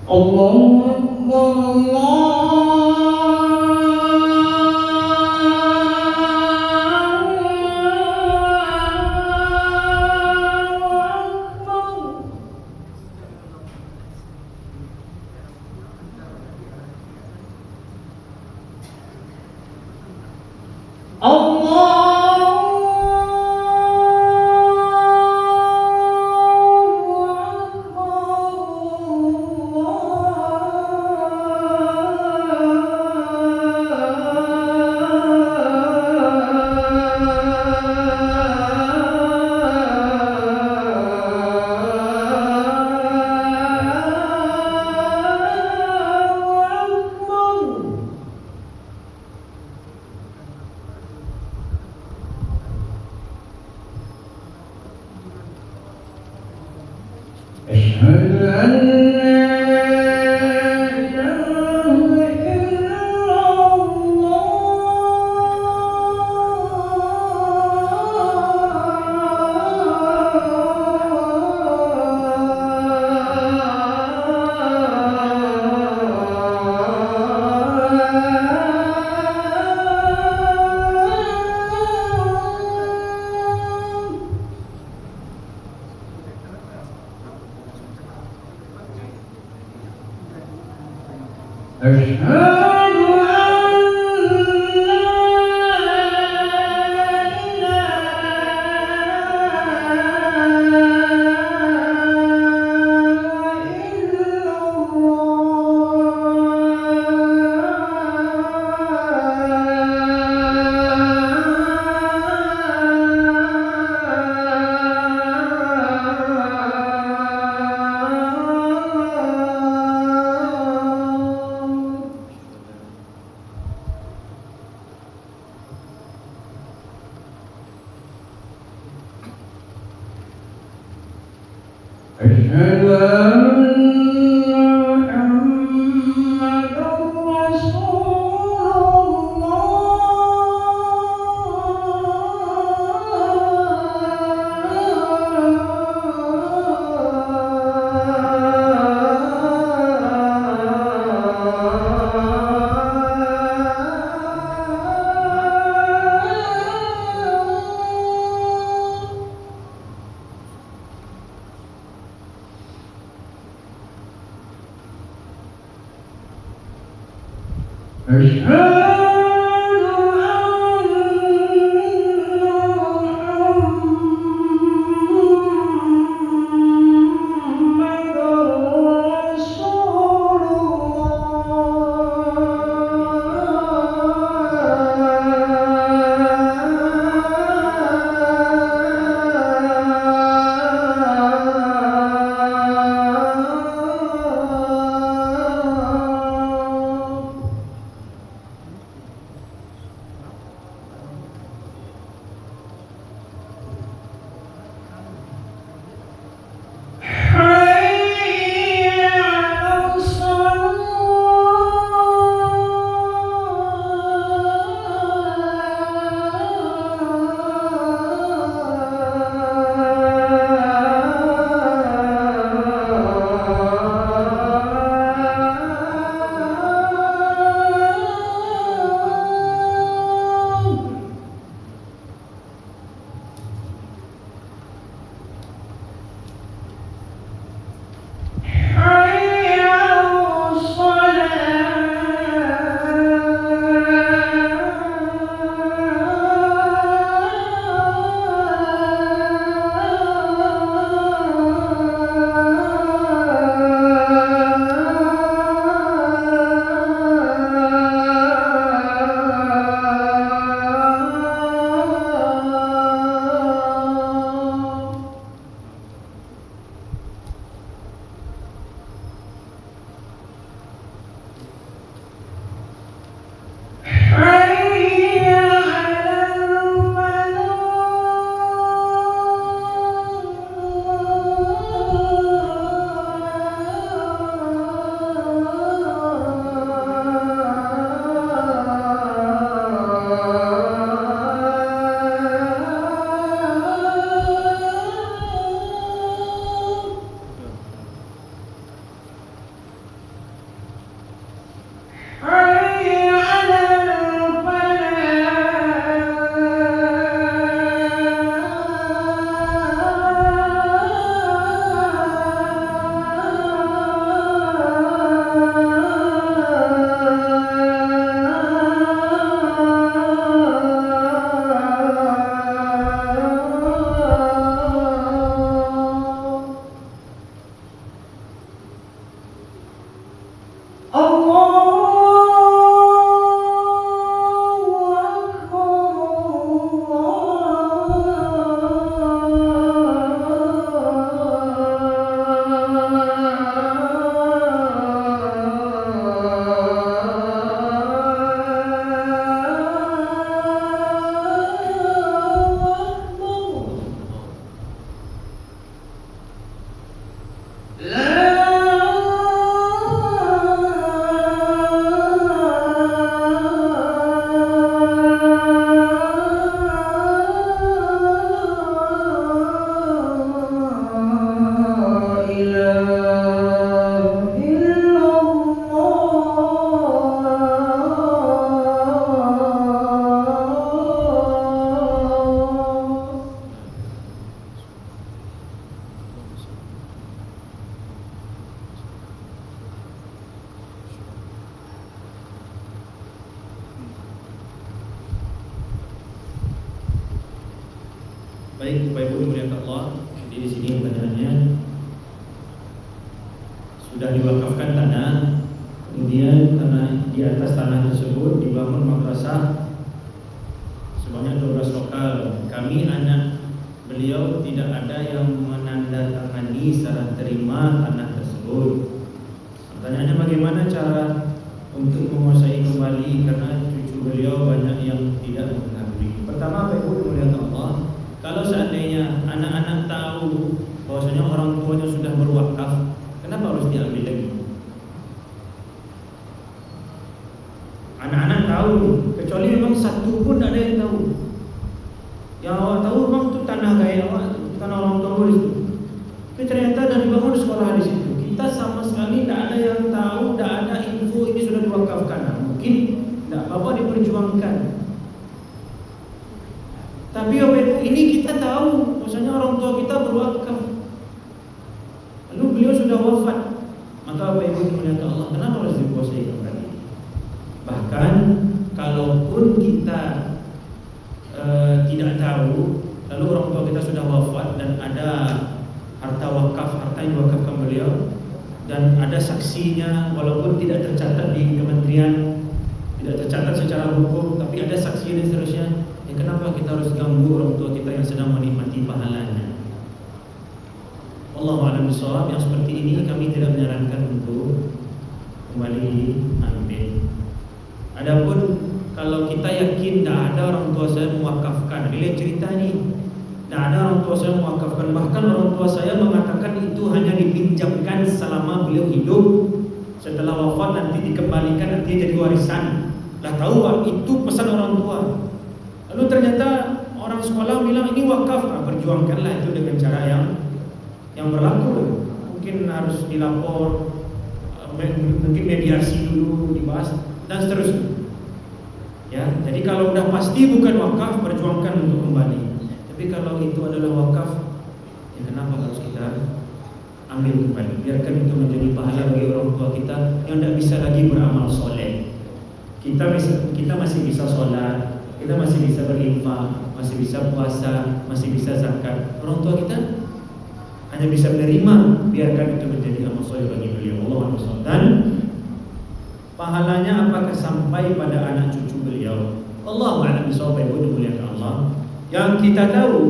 Allahu Akbar. أشهد أن لا إله إلا أشهد أن محمدًا رسول Baik, Bapak Ibu dimuliakan Allah. Jadi di sini pertanyaannya, sudah diwakafkan tanah, kemudian tanah di atas tanah tersebut dibangun madrasah sebanyak 12 lokal. Kami anak beliau tidak ada yang menandatangani serah terima tanah tersebut. Pertanyaannya, bagaimana cara untuk menguasai kembali karena cucu beliau banyak yang tidak mengakui. Pertama, Bapak Ibu dimuliakan Allah, kalau seandainya anak-anak tahu bahwasanya orang tuanya sudah berwakaf, kenapa harus diambil lagi? Anak-anak tahu, kecuali memang satu pun tidak ada yang tahu. Yang awak tahu memang itu tanah gaya awak, tanah orang tua di situ. Tapi ternyata dan dibangun sekolah di situ. Kita sama sekali tidak ada yang tahu, tidak ada info ini sudah diwakafkan. Nah, mungkin tidak apa-apa diperjuangkan. Tapi ini kita tahu, maksudnya orang tua kita berwakaf, lalu beliau sudah wafat, maka Bapak Ibu dimuliakan Allah, kenapa harus dikuasai kembali? Bahkan kalaupun kita tidak tahu, lalu orang tua kita sudah wafat dan ada harta wakaf, harta yang diwakafkan beliau, dan ada saksinya, walaupun tidak tercatat di kementerian, tidak tercatat secara hukum, tapi ada saksi dan seterusnya. Kenapa kita harus ganggu orang tua kita yang sedang menikmati pahalanya? Wallahu a'lam bishawab. Yang seperti ini kami tidak menyarankan untuk kembali ambil. Adapun kalau kita yakin tidak ada orang tua saya mewakafkan, bila cerita ini tidak ada orang tua saya mewakafkan, bahkan orang tua saya mengatakan itu hanya dipinjamkan selama beliau hidup, setelah wafat nanti dikembalikan, nanti jadi warisan. Dah tahu itu pesan orang tua. Lalu ternyata orang sekolah bilang ini wakaf, perjuangkanlah itu dengan cara yang berlaku. Mungkin harus dilapor, mungkin mediasi dulu dibahas dan seterusnya. Ya, jadi kalau udah pasti bukan wakaf, perjuangkan untuk kembali. Tapi kalau itu adalah wakaf, ya kenapa harus kita ambil kembali? Biarkan itu menjadi pahala bagi orang tua kita yang tidak bisa lagi beramal soleh. Kita masih bisa sholat, kita masih bisa berinfak, masih bisa puasa, masih bisa zakat. Orang tua kita hanya bisa menerima, biarkan itu menjadi amal soleh bagi beliau. Allah SWT. Dan pahalanya apakah sampai pada anak cucu beliau? Allah a'lam bishawab. Ibu dimuliakan Allah. Yang kita tahu,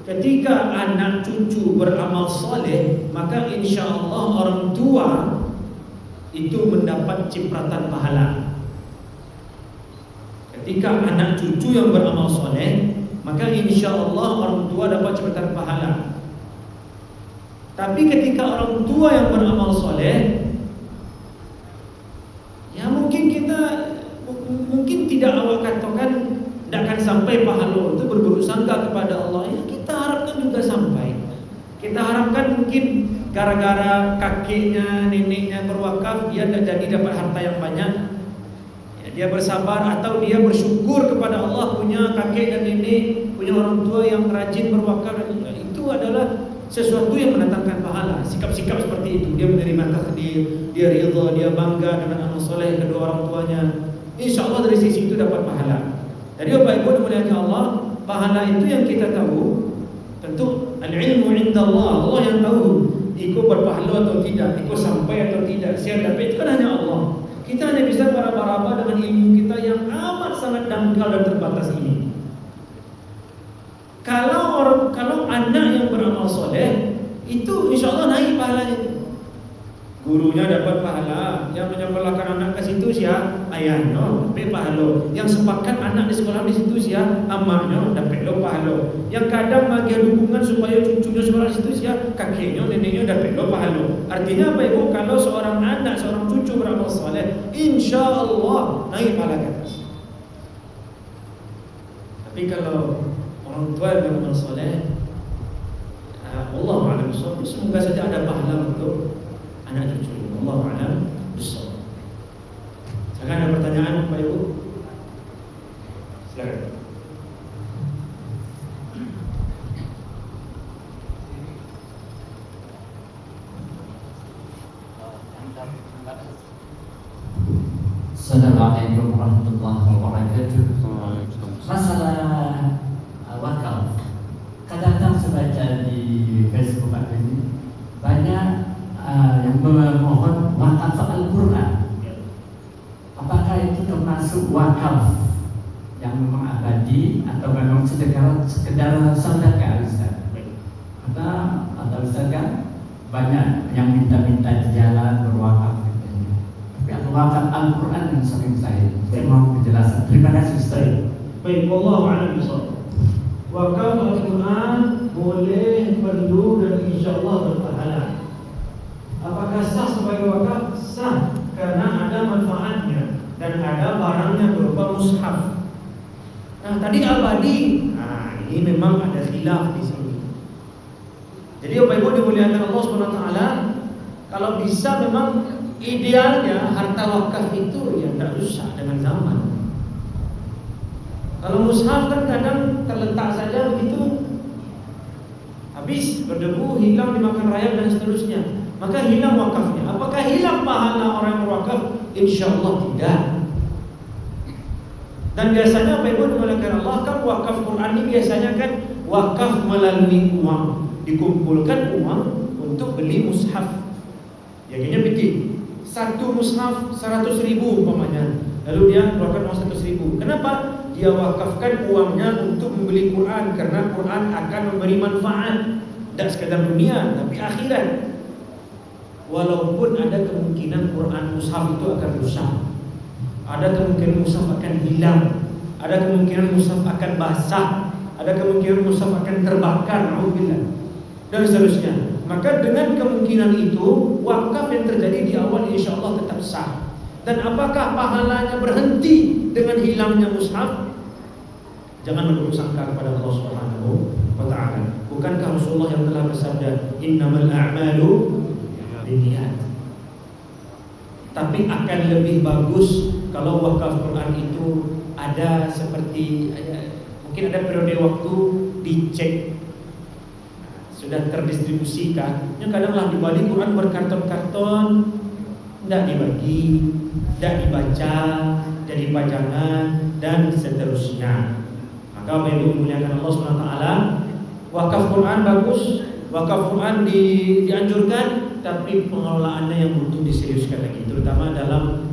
ketika anak cucu beramal soleh, maka insya Allah orang tua itu mendapat cipratan pahala. Ketika anak cucu yang beramal soleh, maka insya Allah orang tua dapat cipratan pahala. Tapi ketika orang tua yang beramal soleh, ya mungkin tidak awak katakan tidak akan sampai pahala itu berburuk sangka kepada Allah. Ya kita harapkan juga sampai. Kita harapkan mungkin gara-gara kakeknya, neneknya berwakaf, dia tidak jadi dapat harta yang banyak. Dia bersabar atau dia bersyukur kepada Allah punya kakek dan nenek, punya orang tua yang rajin berwakaf, dan itu adalah sesuatu yang mendatangkan pahala. Sikap-sikap seperti itu, dia menerima takdir, dia ridha, dia bangga dengan amal soleh kedua orang tuanya. Insya Allah dari sisi itu dapat pahala. Jadi Bapak Ibu dimuliakan Allah, pahala itu yang kita tahu, tentu al-ilmu indallah, Allah yang tahu ikut berpahala atau tidak, ikut sampai atau tidak, siapa dapat itu kan hanya Allah. Kita hanya bisa meraba-raba dengan ilmu kita yang amat sangat dangkal dan terbatas ini. Kalau anak yang beramal soleh, itu insya Allah naik pahalanya. Gurunya dapat pahala, yang menyekolahkan anak ke situ sia ayahnya dapat pahala, yang sepakat anak di sekolah di situ sia amaknya dapat pahala, yang kadang bagi dukungan supaya cucunya sekolah di situ sia kakeknya neneknya dapat pahala. Artinya apa ibu? Kalau seorang anak, seorang cucu beramal saleh, insya Allah naik pahala ke atas. Tapi kalau orang tua beramal saleh, Allah a'lam bishawab, semoga saja ada pahala untuk anak cucu. Allah a'lam bishawab. Silakan, ada pertanyaan Pak Ibu? Silakan. Assalamualaikum warahmatullahi wabarakatuh. Waalaikumsalam. Masalah wakaf, kadang-kadang saya baca di Facebook ini banyak yang memohon wakaf Al-Quran. Apakah itu termasuk wakaf yang memang abadi atau memang sekedar sedekah Ustaz? Atau Ustaz kan banyak yang minta-minta di jalan berwakaf. Tapi wakaf Al-Quran yang sering saya mau penjelasan. Terima kasih Ustaz. Baik, Allah a'lam bishawab. Wakaf Al-Quran boleh, perlu dan insyaAllah berpahala. Apakah sah sebagai wakaf? Sah, karena ada manfaatnya dan ada barangnya berupa mushaf. Nah, tadi abadi. Nah, ini memang ada khilaf di sini. Jadi Bapak Ibu dimuliakan Allah SWT, kalau bisa memang idealnya harta wakaf itu yang tidak rusak dengan zaman. Kalau mushaf kan kadang terletak saja begitu, habis berdebu, hilang dimakan rayap dan seterusnya, maka hilang wakafnya. Apakah hilang pahala orang yang berwakaf? Insya Allah tidak. Dan biasanya Bapak Ibu dimuliakan Allah, kan wakaf Quran ini biasanya kan wakaf melalui uang, dikumpulkan uang untuk beli mushaf. Yakinnya begitu. Satu mushaf 100.000 umpamanya, lalu dia keluarkan uang 100.000. Kenapa? Dia wakafkan uangnya untuk membeli Quran, karena Quran akan memberi manfaat, tidak sekadar dunia tapi akhirat. Walaupun ada kemungkinan Quran mushaf itu akan rusak, ada kemungkinan mushaf akan hilang, ada kemungkinan mushaf akan basah, ada kemungkinan mushaf akan terbakar, naudzubillah, dan seterusnya. Maka dengan kemungkinan itu, wakaf yang terjadi di awal insya Allah tetap sah. Dan apakah pahalanya berhenti dengan hilangnya mushaf? Jangan berburuk sangka kepada Allah Subhanahu wa ta'ala. Bukankah Rasulullah yang telah bersabda, innamal a'malu binniyat? Tapi akan lebih bagus kalau wakaf Quran itu ada seperti, mungkin ada periode waktu dicek sudah terdistribusikan. Yang kadanglah dibagi Quran berkarton-karton, tidak dibagi, tidak dibaca, jadi pajangan dan seterusnya. Maka Bapak Ibu dimuliakan Allah SWT, wakaf Quran bagus, wakaf Quran dianjurkan, tapi pengelolaannya yang butuh diseriuskan lagi, terutama dalam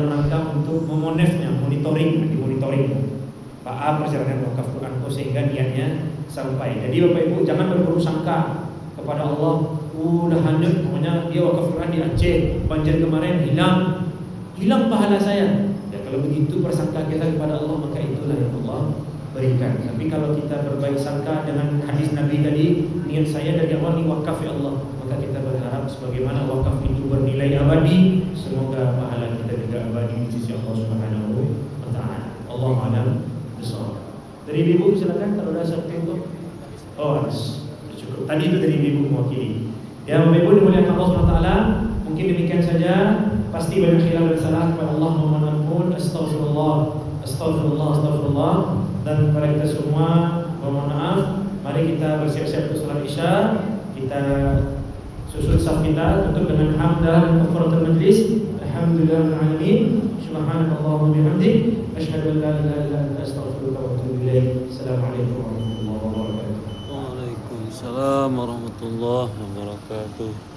rangka untuk memonefnya, dimonitoring. Pak A perjalanan wakaf Quran sehingga niatnya sampai. Jadi Bapak Ibu jangan berburuk sangka kepada Allah. Udah hanyut, pokoknya dia wakaf Quran di Aceh, banjir kemarin hilang pahala saya. Ya kalau begitu persangka kita kepada Allah, maka itulah yang Allah berikan. Tapi kalau kita berbaik sangka dengan hadis Nabi tadi, niat saya dari awal ini wakaf ya Allah, maka kita berharap sebagaimana wakaf itu bernilai abadi, semoga pahala kita juga abadi di sisi Allah Subhanahu wa ta'ala. Allah a'lam bishawab. Dari ibu silakan kalau ada sesuatu. Oh, cukup. Tadi itu dari ibu mewakili. Ya, Bapak Ibu dimuliakan Allah SWT, mungkin demikian saja. Pasti banyak khilaf dan salah, kepada Allah mohon ampun. Astagfirullah. Dan kepada kita semua mohon maaf. Mari kita bersiap-siap untuk salat Isya. Kita susun saf kita, tutup dengan hamdah dan kafaratul majlis. Alhamdulillahil alamin. Subhanakallahumma wa bihamdik, asyhadu an la ilaha illa anta, astaghfiruka wa atubu ilaik. Assalamualaikum warahmatullahi wabarakatuh. Waalaikumsalam warahmatullahi wabarakatuh.